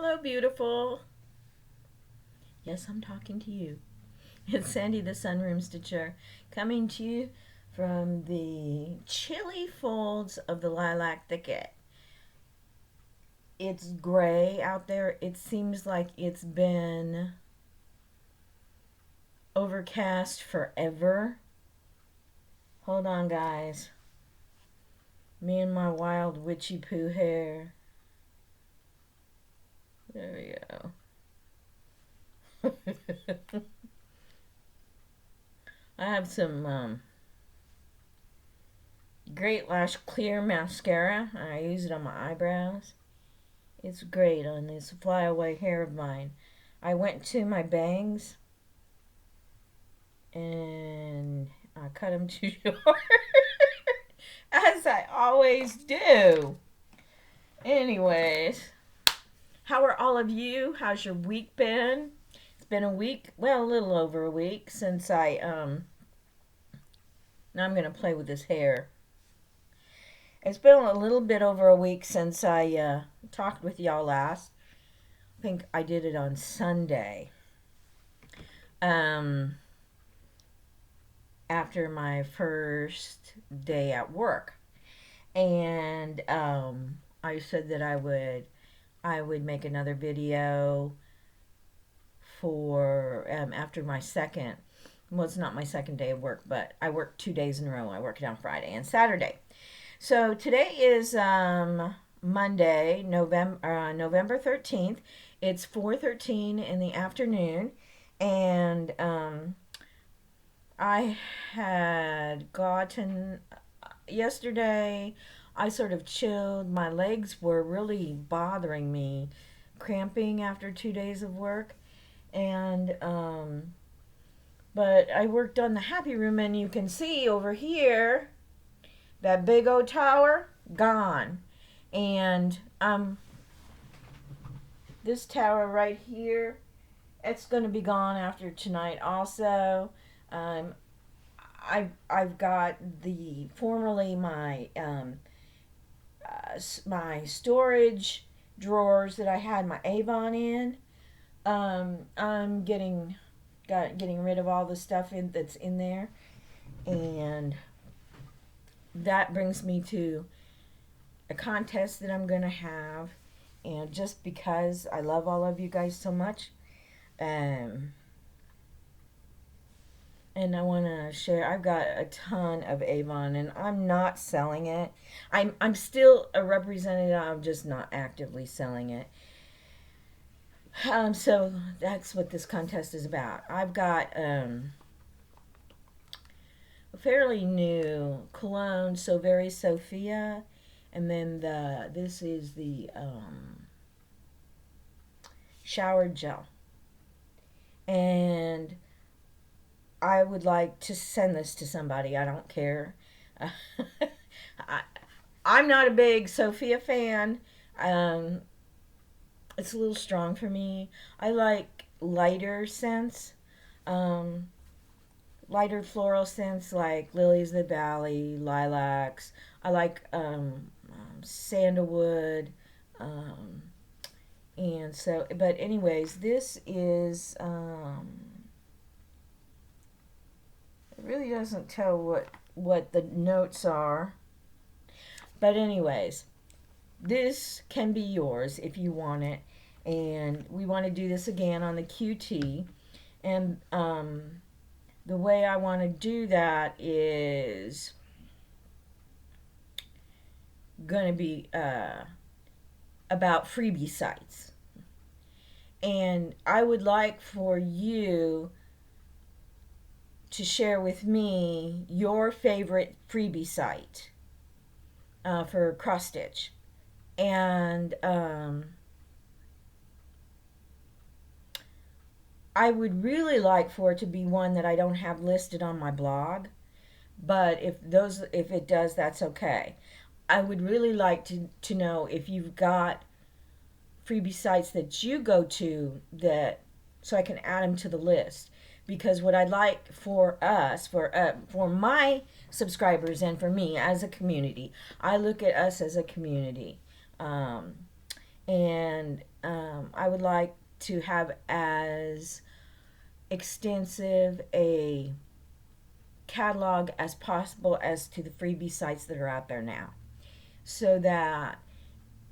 Hello, beautiful. Yes, I'm talking to you. It's Sandy the Sunroom Stitcher coming to you from the chilly folds of the lilac thicket. It's gray out there. It seems like it's been overcast forever. Hold on, guys. Me and my wild witchy poo hair. There we go. I have some Great Lash Clear Mascara. I use it on my eyebrows. It's great on this flyaway hair of mine. I went to my bangs and I cut them too short, as I always do. Anyways, how are all of you? How's your week been? It's been a week, well, a little over a week since now I'm going to play with this hair. It's been a little bit over a week since I talked with y'all last. I think I did it on Sunday. After my first day at work. And I said that I would make another video for after my second, well, it's not my second day of work, but I worked 2 days in a row. I worked on Friday and Saturday. So today is Monday, November 13th. It's 4:13 in the afternoon, and I had gotten yesterday. I sort of chilled. My legs were really bothering me, cramping after 2 days of work, and but I worked on the happy room, and you can see over here that big old tower gone, and this tower right here, it's going to be gone after tonight also. I've got the formerly my my storage drawers that I had my Avon in. I'm getting rid of all the stuff that's in there, and that brings me to a contest that I'm gonna have. And just because I love all of you guys so much, and I want to share. I've got a ton of Avon, and I'm not selling it. I'm still a representative. I'm just not actively selling it. So that's what this contest is about. I've got a fairly new cologne, So Very Sophia, and then this is the shower gel, and I would like to send this to somebody. I don't care. I'm not a big Sophia fan. It's a little strong for me. I like lighter scents, lighter floral scents like lilies of the valley, lilacs. I like sandalwood. And so, but anyways, this is it really doesn't tell what the notes are. But anyways, this can be yours if you want it. And we want to do this again on the QT. And the way I want to do that is going to be about Freebie Sites. And I would like for you to share with me your favorite freebie site for cross stitch. And I would really like for it to be one that I don't have listed on my blog, but if it does, that's okay. I would really like to know if you've got freebie sites that you go to, that so I can add them to the list. Because what I'd like for us, for my subscribers and for me as a community, I look at us as a community. And I would like to have as extensive a catalog as possible as to the freebie sites that are out there now, so that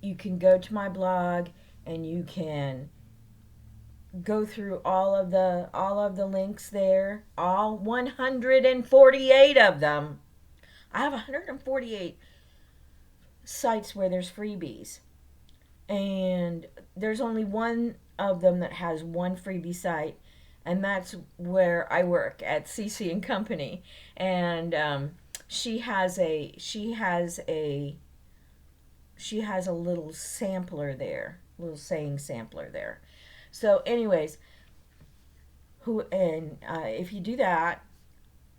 you can go to my blog and you can go through all of the links there, all 148 of them. I have 148 sites where there's freebies, and there's only one of them that has one freebie site, and that's where I work at CC and Company. And she has a little sampler there, little saying sampler there. So, anyways, if you do that,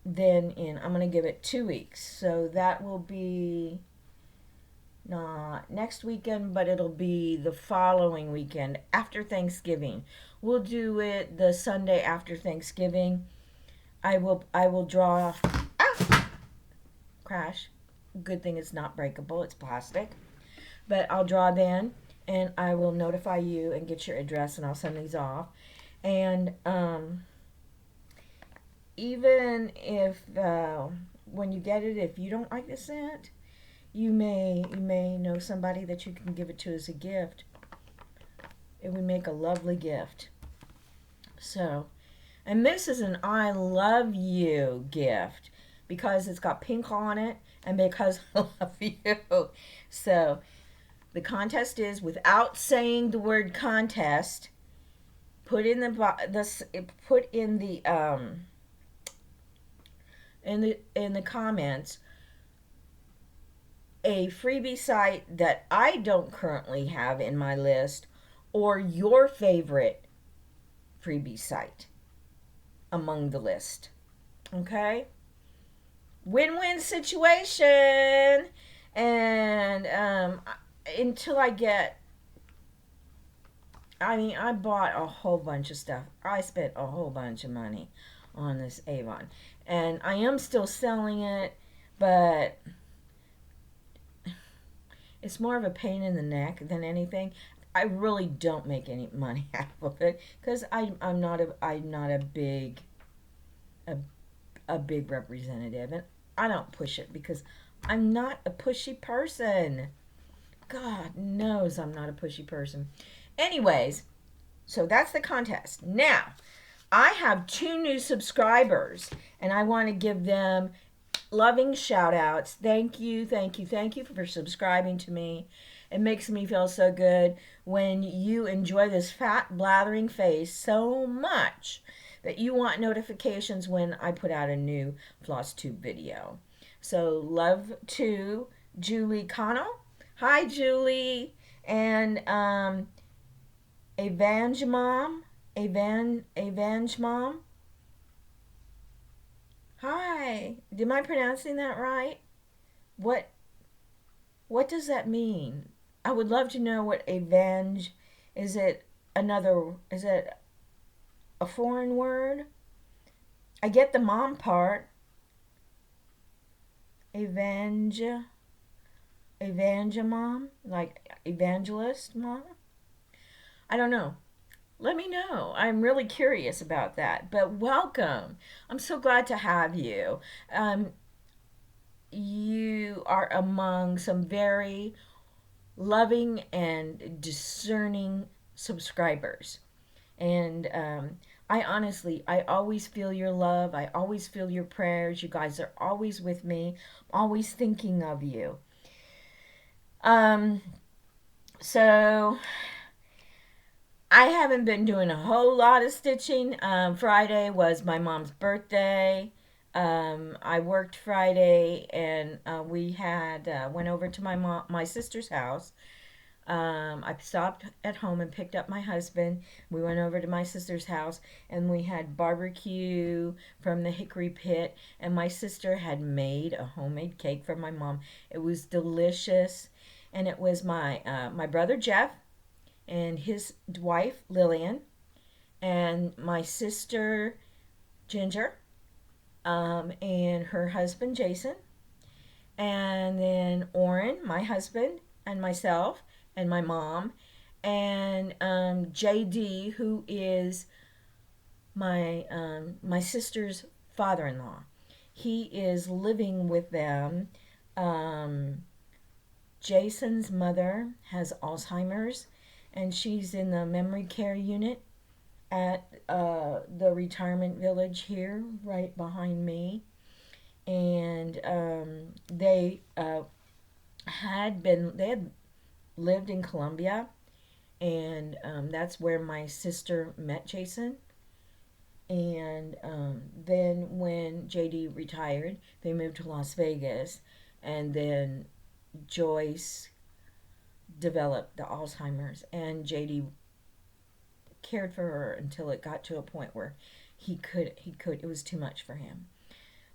then I'm going to give it 2 weeks. So that will be not next weekend, but it'll be the following weekend after Thanksgiving. We'll do it the Sunday after Thanksgiving. I will draw. Crash. Good thing it's not breakable. It's plastic. But I'll draw then, and I will notify you and get your address, and I'll send these off. And even if when you get it, if you don't like the scent, you may know somebody that you can give it to as a gift. It would make a lovely gift. So, and this is an I love you gift because it's got pink on it and because I love you. So, the contest is, without saying the word contest, put in the comments a freebie site that I don't currently have in my list, or your favorite freebie site among the list. Okay? Win-win situation. And until I get, I bought a whole bunch of stuff. I spent a whole bunch of money on this Avon. And I am still selling it, but it's more of a pain in the neck than anything. I really don't make any money out of it because I'm not a big representative, and I don't push it because I'm not a pushy person. God knows I'm not a pushy person. Anyways, so that's the contest. Now, I have 2 new subscribers, and I want to give them loving shout outs. Thank you for subscribing to me. It makes me feel so good when you enjoy this fat blathering face so much that you want notifications when I put out a new FlossTube video. So, love to Julie Connell. Hi, Julie. And Evange Mom. Hi. Am I pronouncing that right? What does that mean? I would love to know what avenge is. Is it a foreign word? I get the mom part. Evangel mom, like evangelist mom. I don't know. Let me know. I'm really curious about that. But welcome. I'm so glad to have you. You are among some very loving and discerning subscribers. And I always feel your love. I always feel your prayers. You guys are always with me, always thinking of you. So I haven't been doing a whole lot of stitching. Friday was my mom's birthday. I worked Friday, and we went over to my sister's house. I stopped at home and picked up my husband. We went over to my sister's house, and we had barbecue from the hickory pit, and my sister had made a homemade cake for my mom. It was delicious, and it was my brother Jeff and his wife Lillian, and my sister Ginger, and her husband Jason, and then Orrin, my husband, and myself, and my mom, And JD, who is my sister's father-in-law, he is living with them. Um, Jason's mother has Alzheimer's, and she's in the memory care unit at the retirement village here, right behind me. And they had lived in Colombia, and that's where my sister met Jason. And then when JD retired, they moved to Las Vegas, and then Joyce developed the Alzheimer's, and JD cared for her until it got to a point where it was too much for him.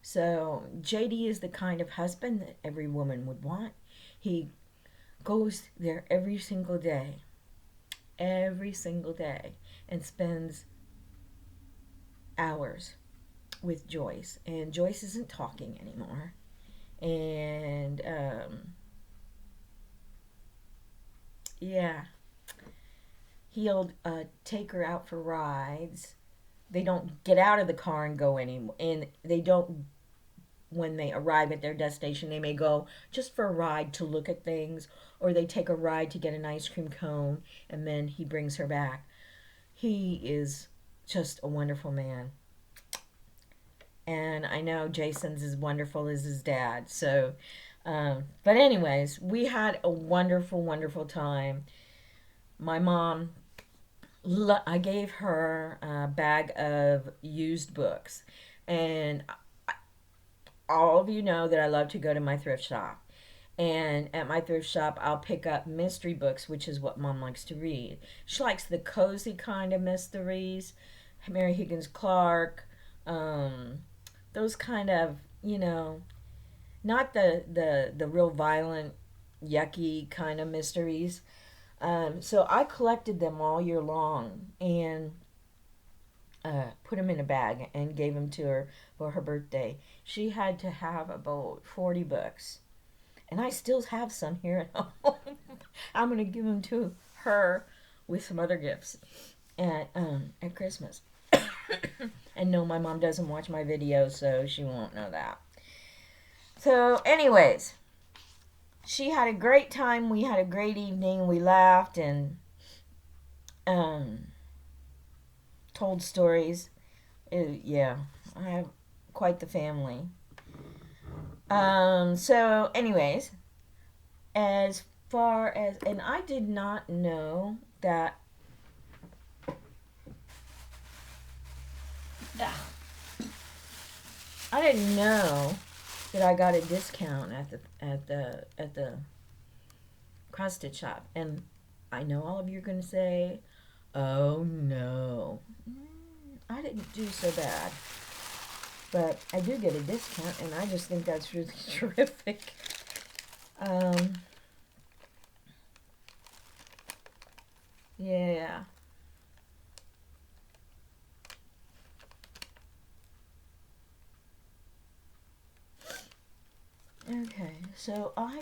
So JD is the kind of husband that every woman would want. He goes there every single day, and spends hours with Joyce. And Joyce isn't talking anymore. And yeah, he'll take her out for rides. They don't get out of the car and go anymore, and they don't. When they arrive at their destination, they may go just for a ride to look at things, or they take a ride to get an ice cream cone, and then he brings her back. He is just a wonderful man. And I know Jason's as wonderful as his dad. So, but anyways, we had a wonderful, wonderful time. My mom, I gave her a bag of used books. And all of you know that I love to go to my thrift shop. And at my thrift shop, I'll pick up mystery books, which is what Mom likes to read. She likes the cozy kind of mysteries, Mary Higgins Clark, those kind of, not the real violent, yucky kind of mysteries. So I collected them all year long and put them in a bag and gave them to her for her birthday. She had to have about 40 books. And I still have some here at home. I'm going to give them to her with some other gifts at Christmas. And no, my mom doesn't watch my videos, so she won't know that. So, anyways, she had a great time. We had a great evening. We laughed and told stories. Yeah, I have quite the family. So, anyways, as far as, and I did not know that. I didn't know that I got a discount at the cross-stitch shop, and I know all of you are going to say, "Oh no, I didn't do so bad," but I do get a discount, and I just think that's really terrific. Yeah. Okay, so I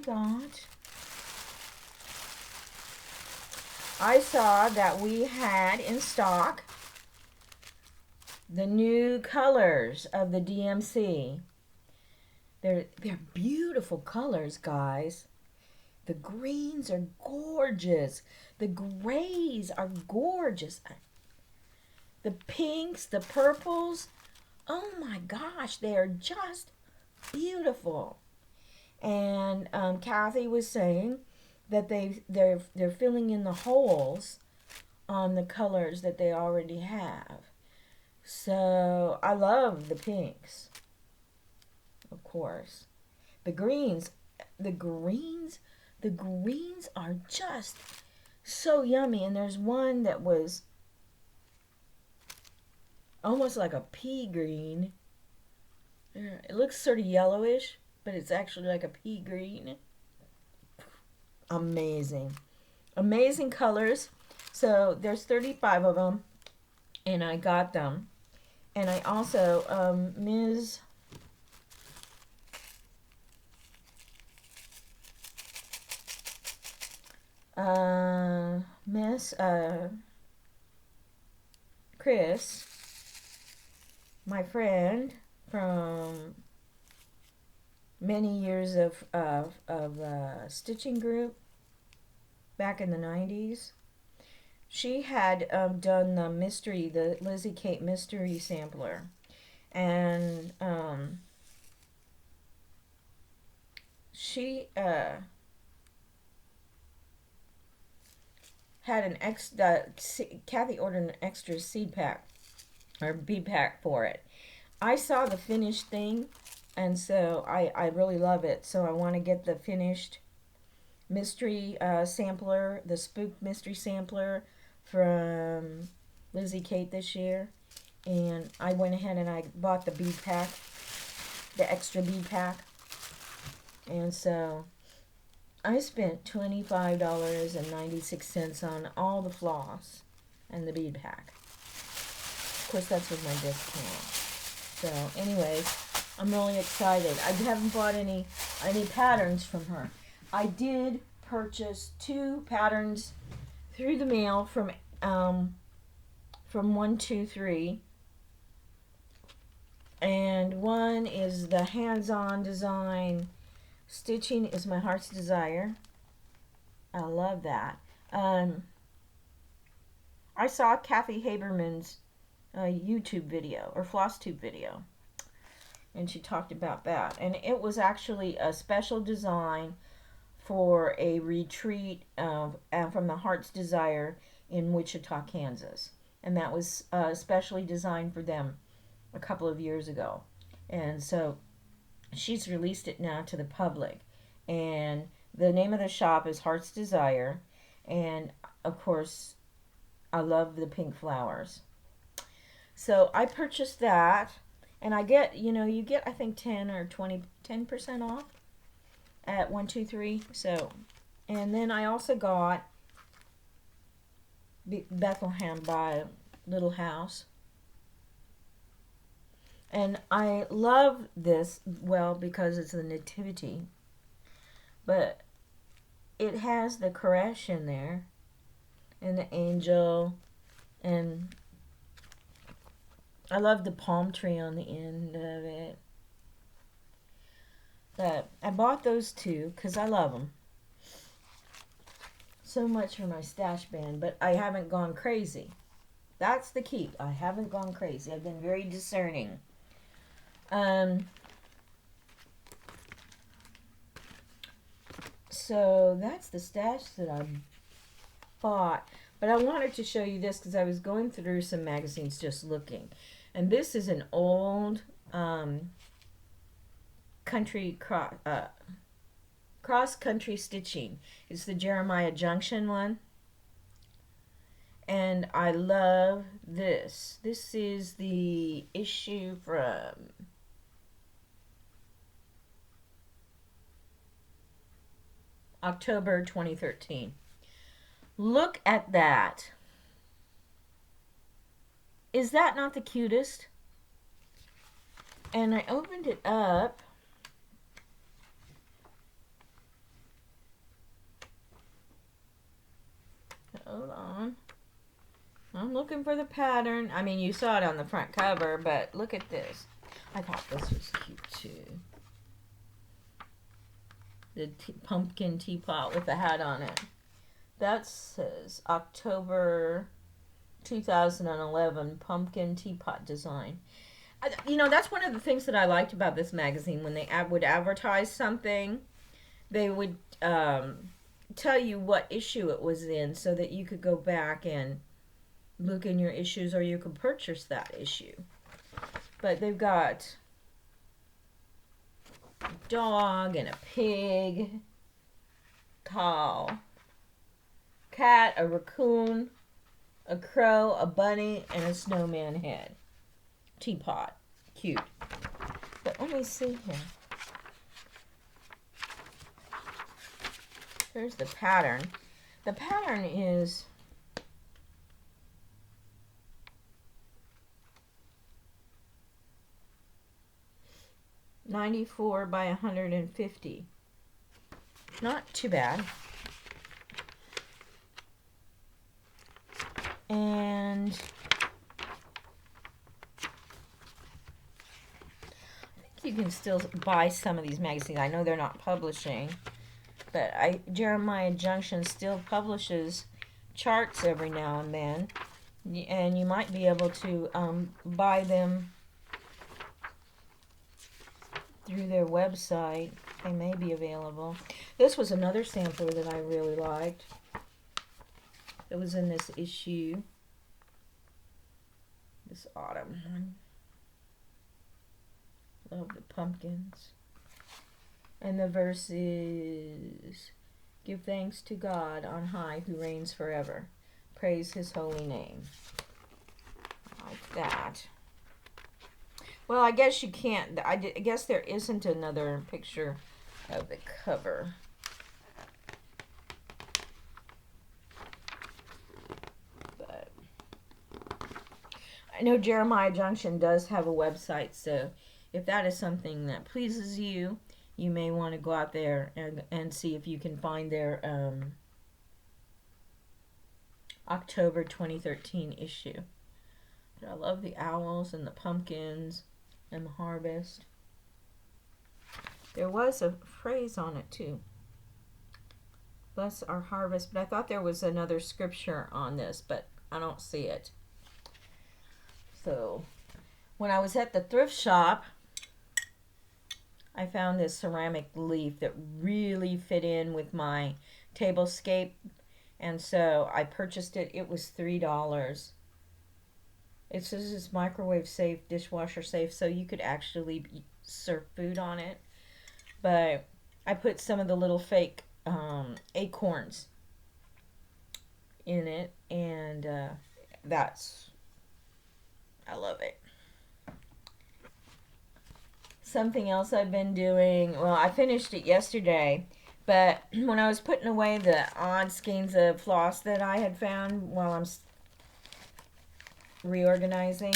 saw that we had in stock the new colors of the DMC. They're beautiful colors, guys. The greens are gorgeous. The grays are gorgeous. The pinks, the purples. Oh my gosh, they are just beautiful. And Kathy was saying that they're filling in the holes on the colors that they already have. So I love the pinks, of course. The greens are just so yummy. And there's one that was almost like a pea green. It looks sort of yellowish, but it's actually like a pea green. Amazing. Amazing colors. So there's 35 of them, and I got them. And I also, Ms. Miss Chris, my friend from many years of stitching group back in the 90s. She had done the Lizzie Kate mystery sampler, and she had Kathy ordered an extra seed pack or bead pack for it. I saw the finished thing, and so I really love it. So I want to get the finished mystery sampler, the spook mystery sampler from Lizzie Kate this year. And I went ahead and I bought the bead pack, the extra bead pack. And so I spent $25.96 on all the floss and the bead pack. Of course, that's with my discount. So, anyways, I'm really excited. I haven't bought any patterns from her. I did purchase 2 patterns through the mail from 123, and one is the hands-on design. Stitching is my heart's desire. I love that. I saw Kathy Haberman's YouTube video or FlossTube video, and she talked about that. And it was actually a special design for a retreat from the Heart's Desire in Wichita, Kansas. And that was specially designed for them a couple of years ago. And so she's released it now to the public. And the name of the shop is Heart's Desire. And, of course, I love the pink flowers. So I purchased that. And I get, you get, I think, 10% off at 123. So, and then I also got Bethlehem by Little House. And I love this, well, because it's the Nativity. But it has the creche in there, and the angel, and I love the palm tree on the end of it. But I bought those 2 because I love them. So much for my stash band, but I haven't gone crazy. That's the key. I haven't gone crazy. I've been very discerning. So that's the stash that I bought. But I wanted to show you this because I was going through some magazines just looking. And this is an old cross-country stitching. It's the Jeremiah Junction one. And I love this. This is the issue from October 2013. Look at that. Is that not the cutest? And I opened it up. Hold on. I'm looking for the pattern. I mean, you saw it on the front cover, but look at this. I thought this was cute too. The pumpkin teapot with the hat on it. That says October 2011 pumpkin teapot design. That's one of the things that I liked about this magazine. When they would advertise something, they would tell you what issue it was in so that you could go back and look in your issues, or you could purchase that issue. But they've got a dog and a pig, cow, cat, a raccoon, a crow, a bunny, and a snowman head. Teapot. Cute. But let me see here. Here's the pattern. The pattern is .94 by 150. Not too bad. And you can still buy some of these magazines. I know they're not publishing, but Jeremiah Junction still publishes charts every now and then, and you might be able to buy them through their website. They may be available. This was another sampler that I really liked. It was in this issue, this autumn one. Love the pumpkins. And the verse is, "Give thanks to God on high who reigns forever. Praise his holy name." Like that. Well, I guess you can't. I guess there isn't another picture of the cover. But I know Jeremiah Junction does have a website, so if that is something that pleases you, you may want to go out there and see if you can find their October 2013 issue. But I love the owls and the pumpkins and the harvest. There was a phrase on it too. Bless our harvest. But I thought there was another scripture on this, but I don't see it. So when I was at the thrift shop, I found this ceramic leaf that really fit in with my tablescape, and so I purchased it. It was $3. It says it's microwave safe, dishwasher safe, so you could actually serve food on it. But I put some of the little fake acorns in it, and I love it. Something else I've been doing, well, I finished it yesterday, but when I was putting away the odd skeins of floss that I had found while I'm reorganizing,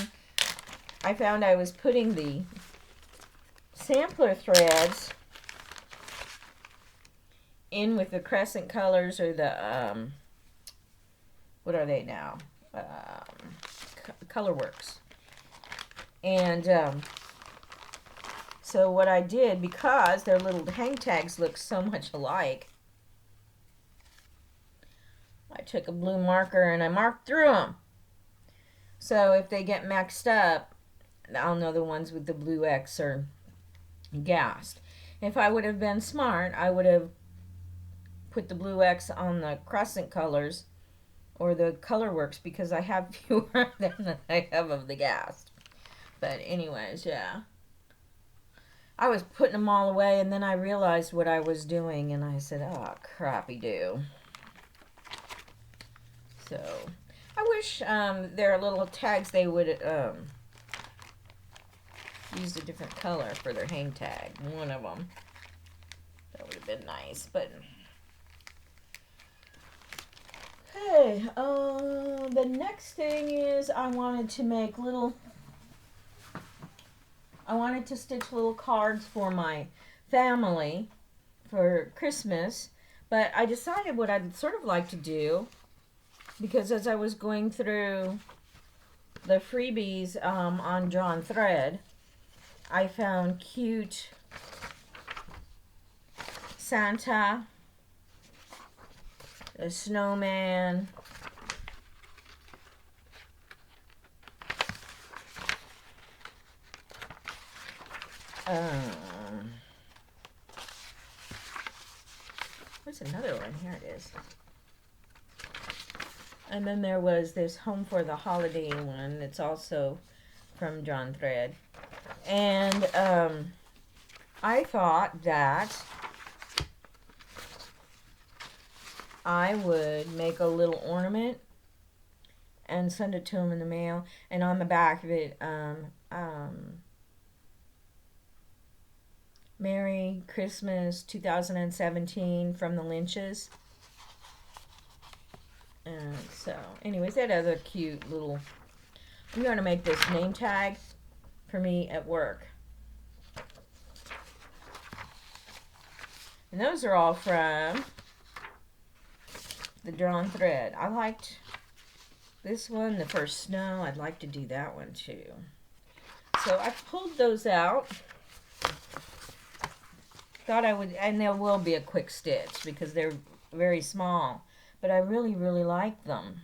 I found I was putting the sampler threads in with the crescent colors, or the what are they now, Colorworks. And so what I did, because their little hang tags look so much alike, I took a blue marker and I marked through them. So if they get mixed up, I'll know the ones with the blue X are gassed. If I would have been smart, I would have put the blue X on the crescent colors or the Colorworks, because I have fewer than I have of the gassed. But anyways, yeah. I was putting them all away, and then I realized what I was doing, and I said, oh, crappy-do. So, I wish their little tags, they would use a different color for their hang tag. One of them. That would have been nice, but... Okay, the next thing is I wanted to stitch little cards for my family for Christmas, but I decided what I'd sort of like to do, because as I was going through the freebies on Drawn Thread, I found cute Santa, a snowman, where's another one? Here it is. And then there was this Home for the Holiday one that's also from Drawn Thread. And I thought that I would make a little ornament and send it to him in the mail. And on the back of it, Merry Christmas 2017 from the Lynches. And so, anyways, that other cute little... I'm going to make this name tag for me at work. And those are all from the Drawn Thread. I liked This one, the first snow, I'd like to do that one too. So I pulled those out. Thought I would, and there will be a quick stitch because they're very small, but I really, really like them.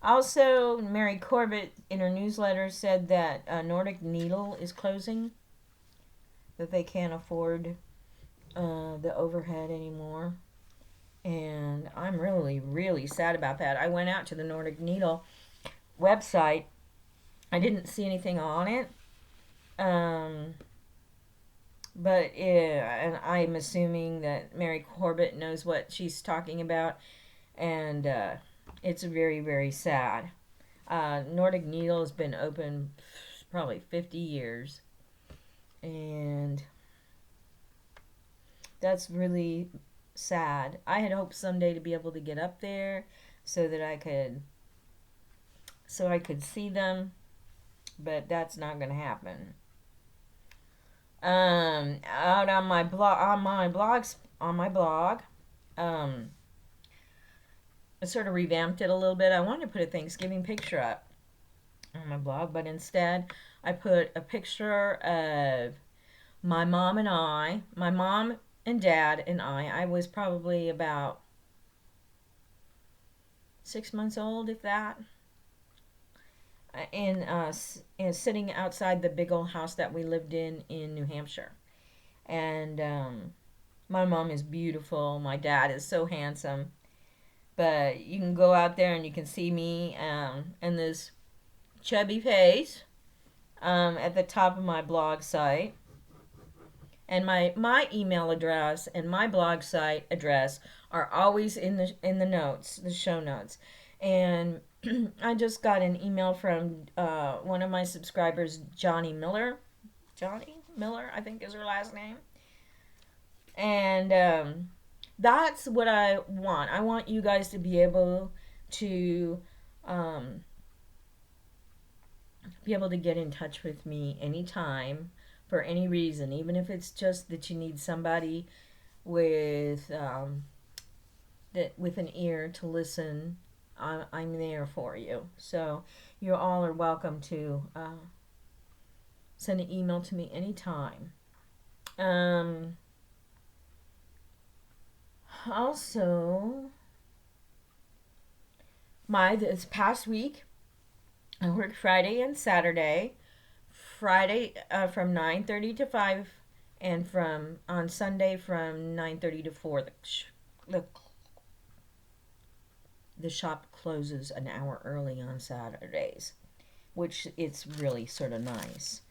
Also, Mary Corbett in her newsletter said that Nordic Needle is closing, that they can't afford the overhead anymore. And I'm really, really sad about that. I went out to the Nordic Needle website. I didn't see anything on it. But and I'm assuming that Mary Corbett knows what she's talking about. And it's very, very sad. Nordic Needle has been open probably 50 years. And that's really sad. I had hoped someday to be able to get up there so that I could see them, but that's not going to happen. Out on my blog, I sort of revamped it a little bit. I wanted to put a Thanksgiving picture up on my blog, but instead I put a picture of my mom and dad and I was probably about 6 months old, if that, and sitting outside the big old house that we lived in New Hampshire. And my mom is beautiful. My dad is so handsome. But you can go out there and you can see me and this chubby face at the top of my blog site. And my email address and my blog site address are always in the notes, the show notes. And I just got an email from one of my subscribers, Johnny Miller. Johnny Miller, I think is her last name. And that's what I want. I want you guys to be able to get in touch with me anytime for any reason, even if it's just that you need somebody with with an ear to listen. I'm there for you. So you all are welcome to send an email to me anytime. Also, this past week, I worked Friday and Saturday. Friday from 9:30 to 5, and on Sunday from 9:30 to 4. The shop closes an hour early on Saturdays, which it's really sort of nice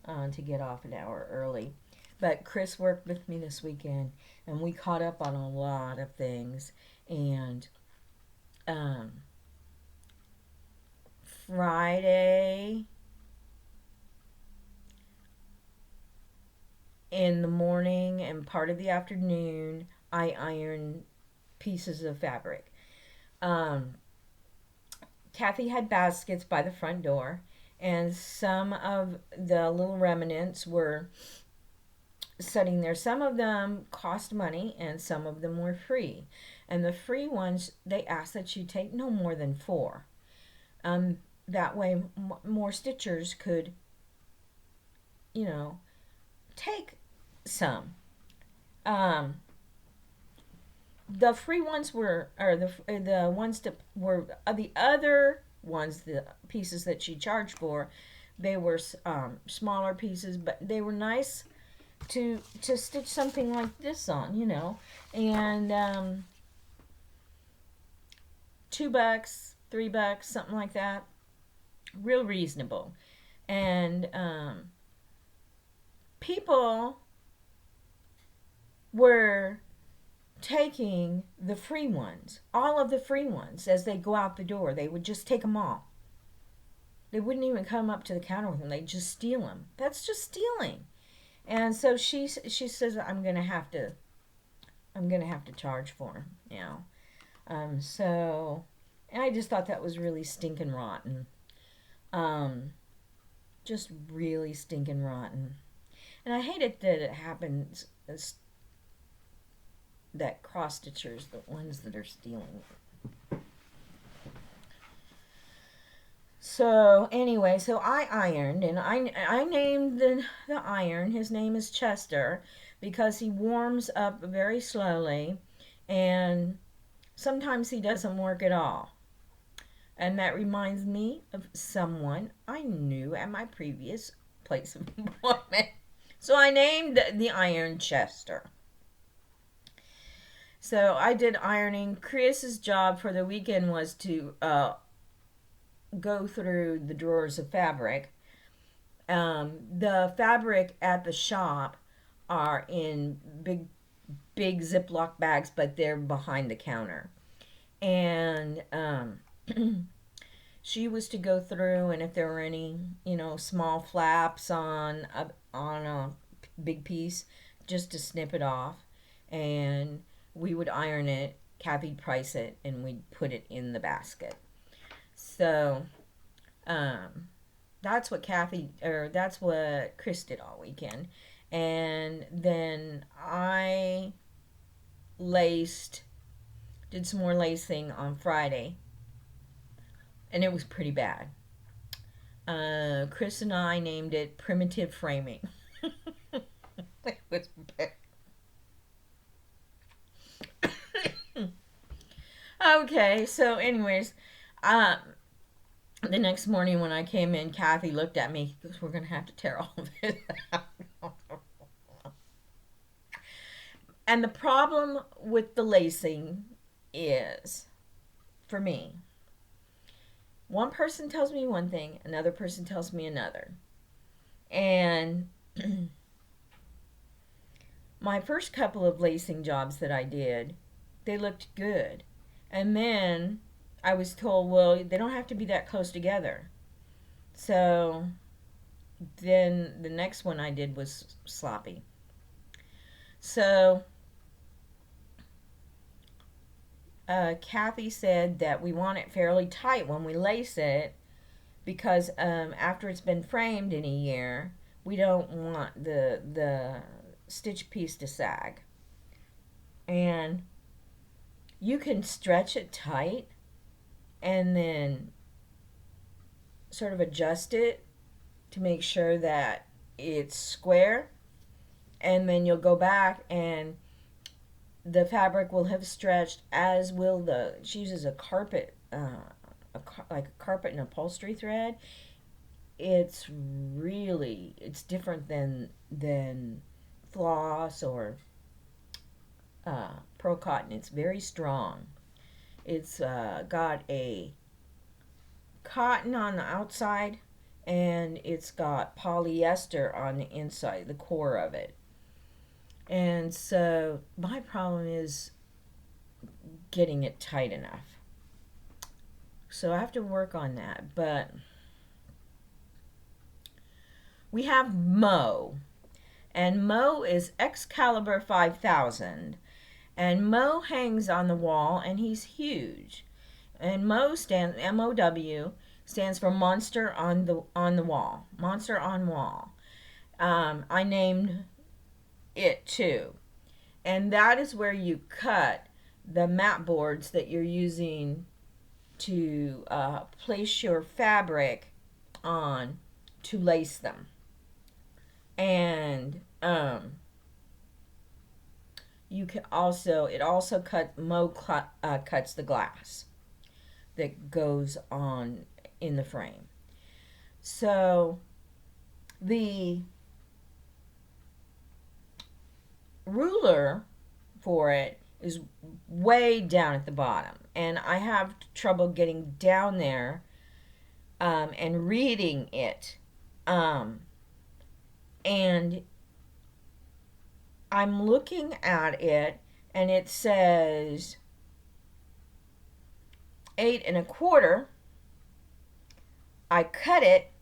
to get off an hour early. But Chris worked with me this weekend, and we caught up on a lot of things. And Friday in the morning and part of the afternoon, I ironed pieces of fabric. Kathy had baskets by the front door, and some of the little remnants were sitting there. Some of them cost money, and some of them were free. And the free ones, they asked that you take no more than 4. That way, more stitchers could, take some. The free ones or the ones that were the other ones, the pieces that she charged for, they were smaller pieces, but they were nice to stitch something like this on, and $2, $3, something like that, real reasonable. And people were taking the free ones, all of the free ones, as they go out the door. They would just take them all. They wouldn't even come up to the counter with them. They'd just steal them. That's just stealing. And so she says, I'm gonna have to charge for them, So, and I just thought that was really stinking rotten. Just really stinking rotten. And I hate it that it happens that cross stitchers, the ones that are stealing. So anyway, so I ironed, and I named the iron. His name is Chester because he warms up very slowly, and sometimes he doesn't work at all. And that reminds me of someone I knew at my previous place of employment. So I named the iron Chester. So I did ironing. Chris's job for the weekend was to go through the drawers of fabric. The fabric at the shop are in big Ziploc bags, but they're behind the counter. And she was to go through, and if there were any, small flaps on a big piece, just to snip it off. And we would iron it. Kathy'd price it, and we'd put it in the basket. So that's what Chris did all weekend. And then I did some more lacing on Friday, and it was pretty bad. Chris and I named it primitive framing. It was bad. Okay, so anyways, the next morning when I came in, Kathy looked at me. She goes, "We're going to have to tear all of this out." And the problem with the lacing is, for me, one person tells me one thing, another person tells me another. And my first couple of lacing jobs that I did, they looked good. And then I was told, well, they don't have to be that close together. So then the next one I did was sloppy. So Kathy said that we want it fairly tight when we lace it, because after it's been framed in a year, we don't want the stitch piece to sag. And you can stretch it tight and then sort of adjust it to make sure that it's square, and then you'll go back and the fabric will have stretched, as will she uses a carpet, like a carpet and upholstery thread. It's different than floss or Pro Cotton. It's very strong. It's got a cotton on the outside, and it's got polyester on the inside, the core of it. And so my problem is getting it tight enough. So I have to work on that. But we have Mo, and Mo is Excalibur 5000. And Mo hangs on the wall, and he's huge. And MOW stands for Monster on the Wall. Monster on Wall. I named it too. And that is where you cut the mat boards that you're using to place your fabric on to lace them. And it also cuts the glass that goes on in the frame. So the ruler for it is way down at the bottom, and I have trouble getting down there and reading it, and I'm looking at it, and it says 8 1/4. I cut it,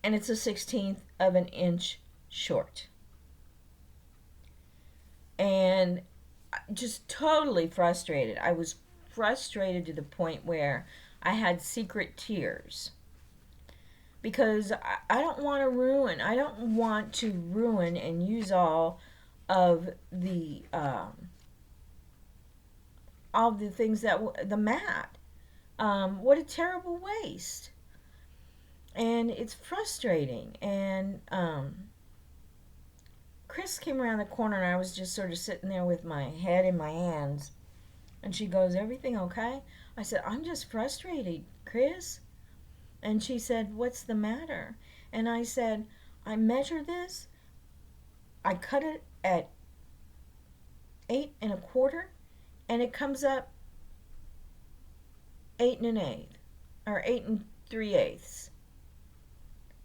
and it's a 1/16 of an inch short. And just totally frustrated. I was frustrated to the point where I had secret tears, because I don't want to ruin and use all of the all the things the mat. What a terrible waste. And it's frustrating. And Chris came around the corner, and I was just sort of sitting there with my head in my hands. And she goes, "Everything okay?" I said, "I'm just frustrated, Chris." And she said, "What's the matter?" And I said, "I measure this. I cut it at 8 1/4, and it comes up 8 1/8, or 8 3/8.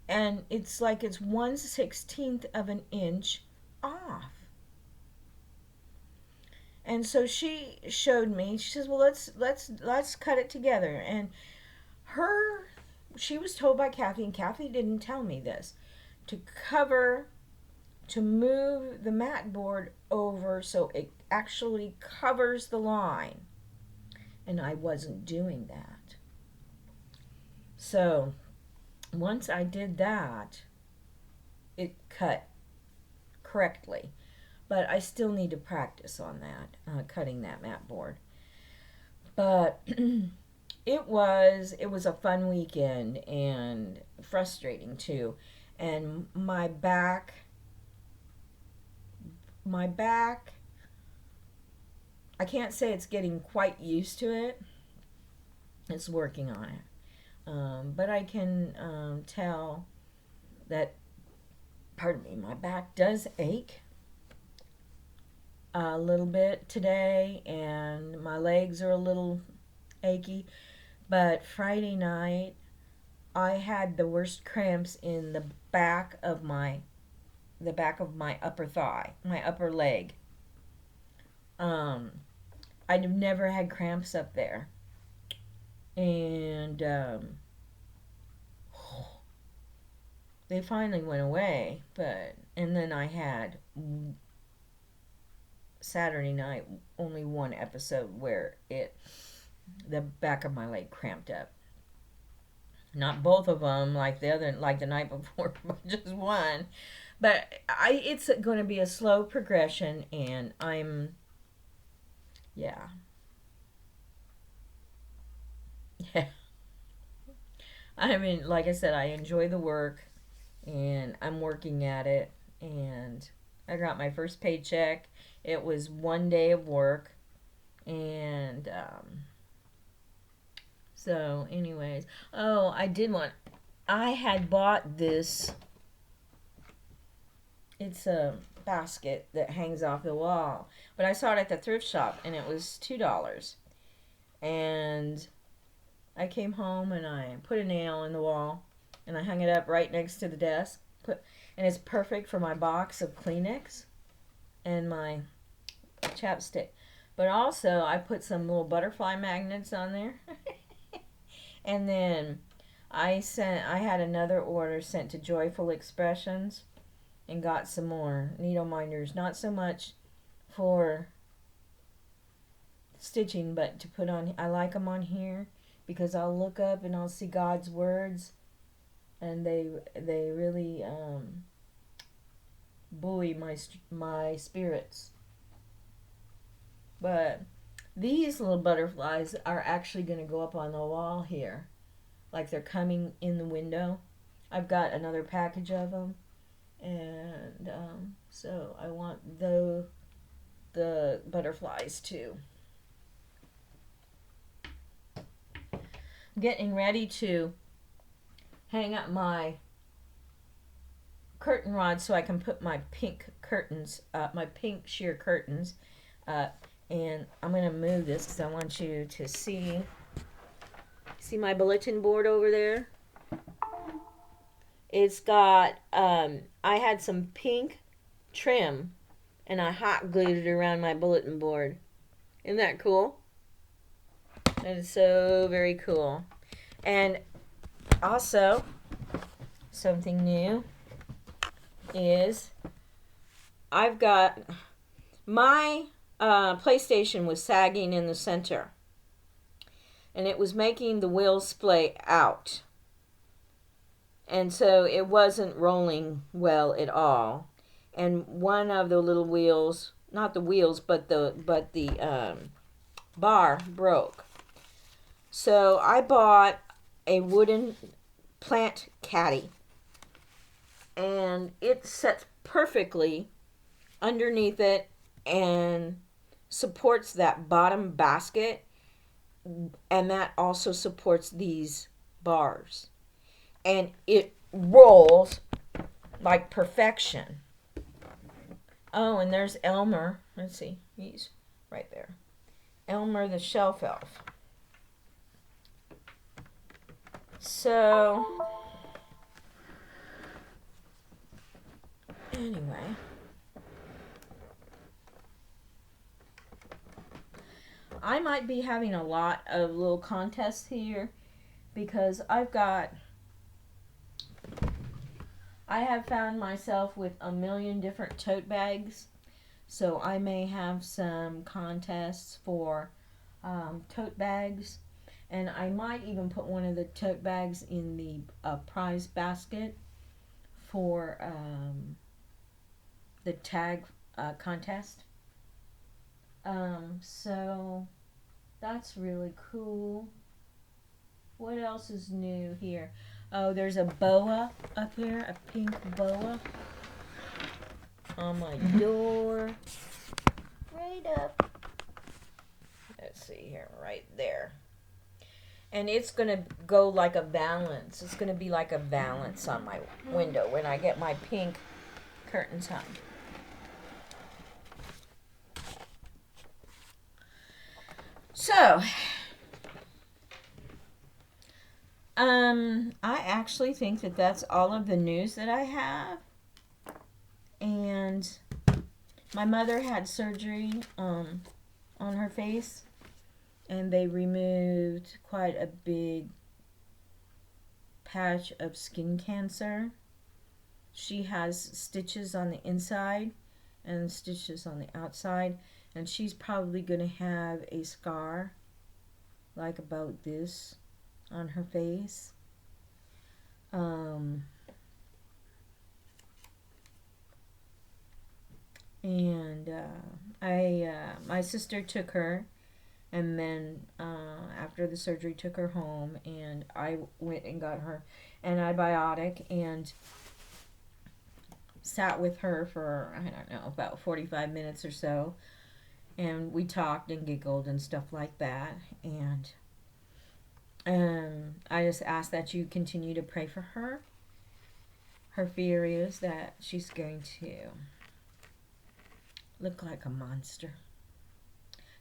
And it's like it's 1/16 of an inch off." And so she showed me. She says, "Well, let's cut it together." And she was told by Kathy, and Kathy didn't tell me this, to move the mat board over so it actually covers the line. And I wasn't doing that. So once I did that, it cut correctly. But I still need to practice on that, cutting that mat board. But it was a fun weekend, and frustrating too. And my back, I can't say it's getting quite used to it. It's working on it. But I can tell that, pardon me, my back does ache a little bit today, and my legs are a little achy. But Friday night, I had the worst cramps in the back of my upper thigh, my upper leg. I've never had cramps up there, and they finally went away. And then I had Saturday night only one episode where the back of my leg cramped up. Not both of them like the night before, but just one. But it's going to be a slow progression, and yeah. I mean, like I said, I enjoy the work, and I'm working at it, and I got my first paycheck. It was one day of work, and so anyways, I had bought this. It's a basket that hangs off the wall, but I saw it at the thrift shop, and it was $2. And I came home, and I put a nail in the wall, and I hung it up right next to the desk. And it's perfect for my box of Kleenex and my chapstick. But also, I put some little butterfly magnets on there. And then I had another order sent to Joyful Expressions, and got some more needle minders. Not so much for stitching, but to put on. I like them on here because I'll look up and I'll see God's words, and they really buoy my spirits. But these little butterflies are actually going to go up on the wall here, like they're coming in the window. I've got another package of them, and so I want the butterflies too. I'm getting ready to hang up my curtain rod so I can put my pink curtains up, my pink sheer curtains up. And I'm going to move this because I want you to see my bulletin board over there. It's got, I had some pink trim, and I hot glued it around my bulletin board. Isn't that cool? That is so very cool. And also, something new is I've got my PlayStation was sagging in the center, and it was making the wheels splay out, and so it wasn't rolling well at all. And one of the little wheels, not the wheels, but the bar broke. So I bought a wooden plant caddy, and it sets perfectly underneath it and supports that bottom basket, and that also supports these bars, and it rolls like perfection. Oh, and there's Elmer. Let's see, he's right there. Elmer the shelf elf. So anyway, I might be having a lot of little contests here because I have found myself with a million different tote bags. So I may have some contests for tote bags. And I might even put one of the tote bags in the prize basket for the tag contest. So that's really cool. What else is new here? Oh, there's a boa up here, a pink boa on my door. Right up. Let's see here, right there. And it's going to go like a valance. It's going to be like a valance on my window when I get my pink curtains hung. So, I actually think that that's all of the news that I have. And my mother had surgery on her face, and they removed quite a big patch of skin cancer. She has stitches on the inside and stitches on the outside, and she's probably going to have a scar like about this on her face. And my sister took her, and then after the surgery took her home, and I went and got her an antibiotic and sat with her for, I don't know, about 45 minutes or so, and we talked and giggled and stuff like that. And I just ask that you continue to pray for her. Her fear is that she's going to look like a monster.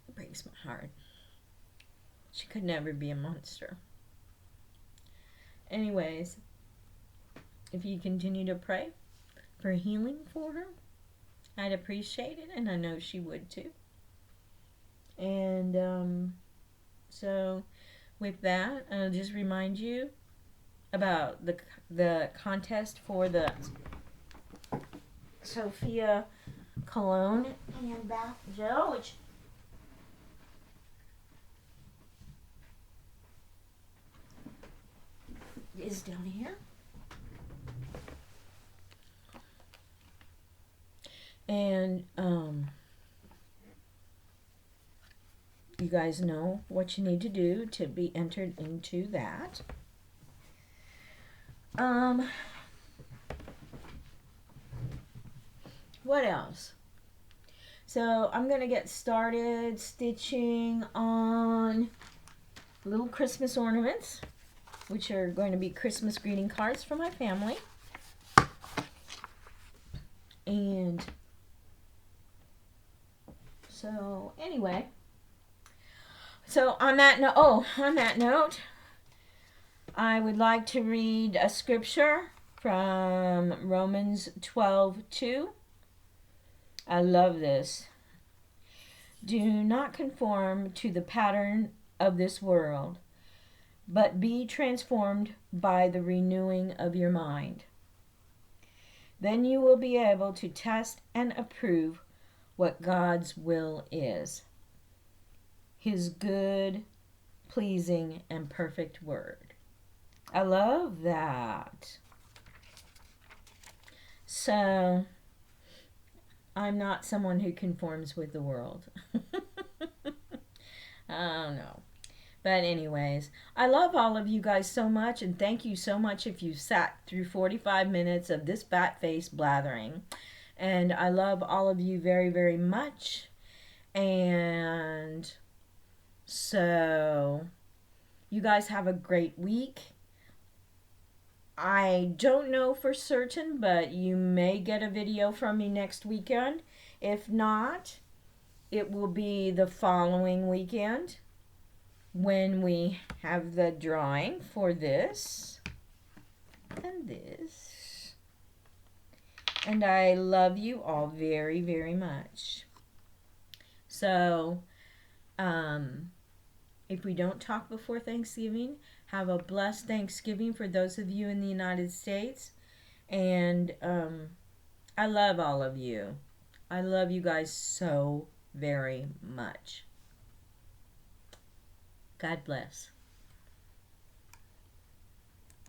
It breaks my heart. She could never be a monster. Anyways, if you continue to pray for healing for her, I'd appreciate it, and I know she would too. And so with that, I'll just remind you about the contest for the Sophia cologne and bath gel, which is down here. And you guys know what you need to do to be entered into that. What else? So I'm going to get started stitching on little Christmas ornaments, which are going to be Christmas greeting cards for my family. And so anyway, so on that note, I would like to read a scripture from Romans 12:2. I love this. Do not conform to the pattern of this world, but be transformed by the renewing of your mind. Then you will be able to test and approve what God's will is, His good, pleasing, and perfect word. I love that. So, I'm not someone who conforms with the world. I don't know. But anyways, I love all of you guys so much, and thank you so much if you sat through 45 minutes of this bat face blathering. And I love all of you very, very much. And so you guys have a great week. I don't know for certain, but you may get a video from me next weekend. If not, it will be the following weekend when we have the drawing for this and this. And I love you all very, very much. So, if we don't talk before Thanksgiving, have a blessed Thanksgiving for those of you in the United States. And I love all of you. I love you guys so very much. God bless.